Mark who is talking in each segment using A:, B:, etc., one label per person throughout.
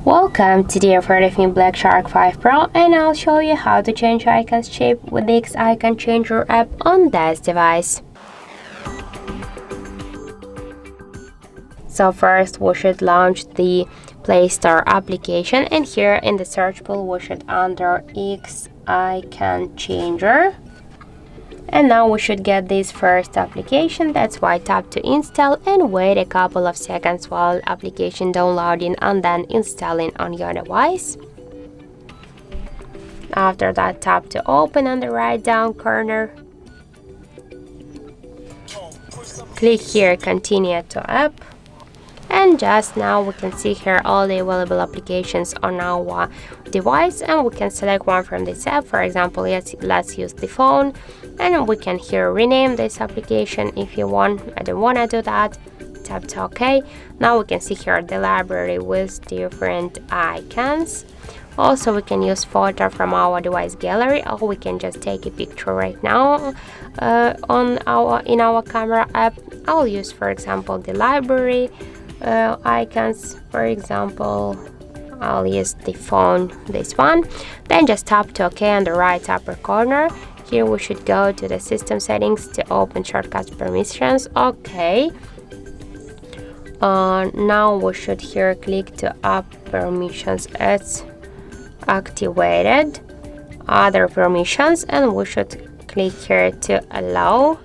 A: Welcome, today I've heard of me Black Shark 5 Pro, and I'll show you how to change icon's shape with the X Icon Changer app on this device. So first we should launch the Play Store application, and here in the search bar we should enter X Icon Changer. And now we should get this first application. That's why tap to install and wait a couple of seconds while application downloading and then installing on your device. After that, tap to open on the right down corner. Click here continue to app. And just now we can see here all the available applications on our device, and we can select one from this app. For example, let's use the phone, and we can here rename this application if you want. I don't want to do that. Tap to OK. Now we can see here the library with different icons. Also, we can use photo from our device gallery, or we can just take a picture right now in our camera app. I'll use, for example, the library icons. For example, I'll use the phone, this one. Then just tap to OK on the right upper corner. Here we should go to the system settings to open shortcuts permissions. OK. Now we should here click to app permissions. It's activated. Other permissions, and we should click here to allow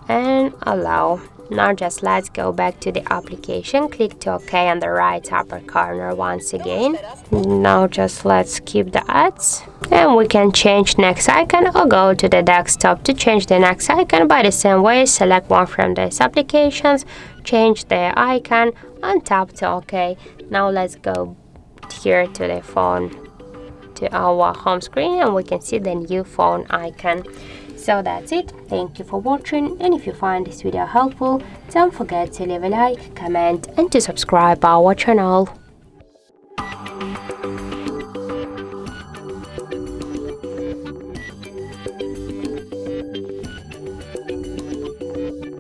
A: and allow. Now just let's go back to the application, click to OK on the right upper corner once again. Now just let's skip the ads, and we can change next icon or go to the desktop to change the next icon by the same way. Select one from these applications, change the icon and tap to OK. Now let's go here to the phone, to our home screen, and we can see the new phone icon. So that's it. Thank you for watching, and if you find this video helpful, don't forget to leave a like, comment and to subscribe our channel.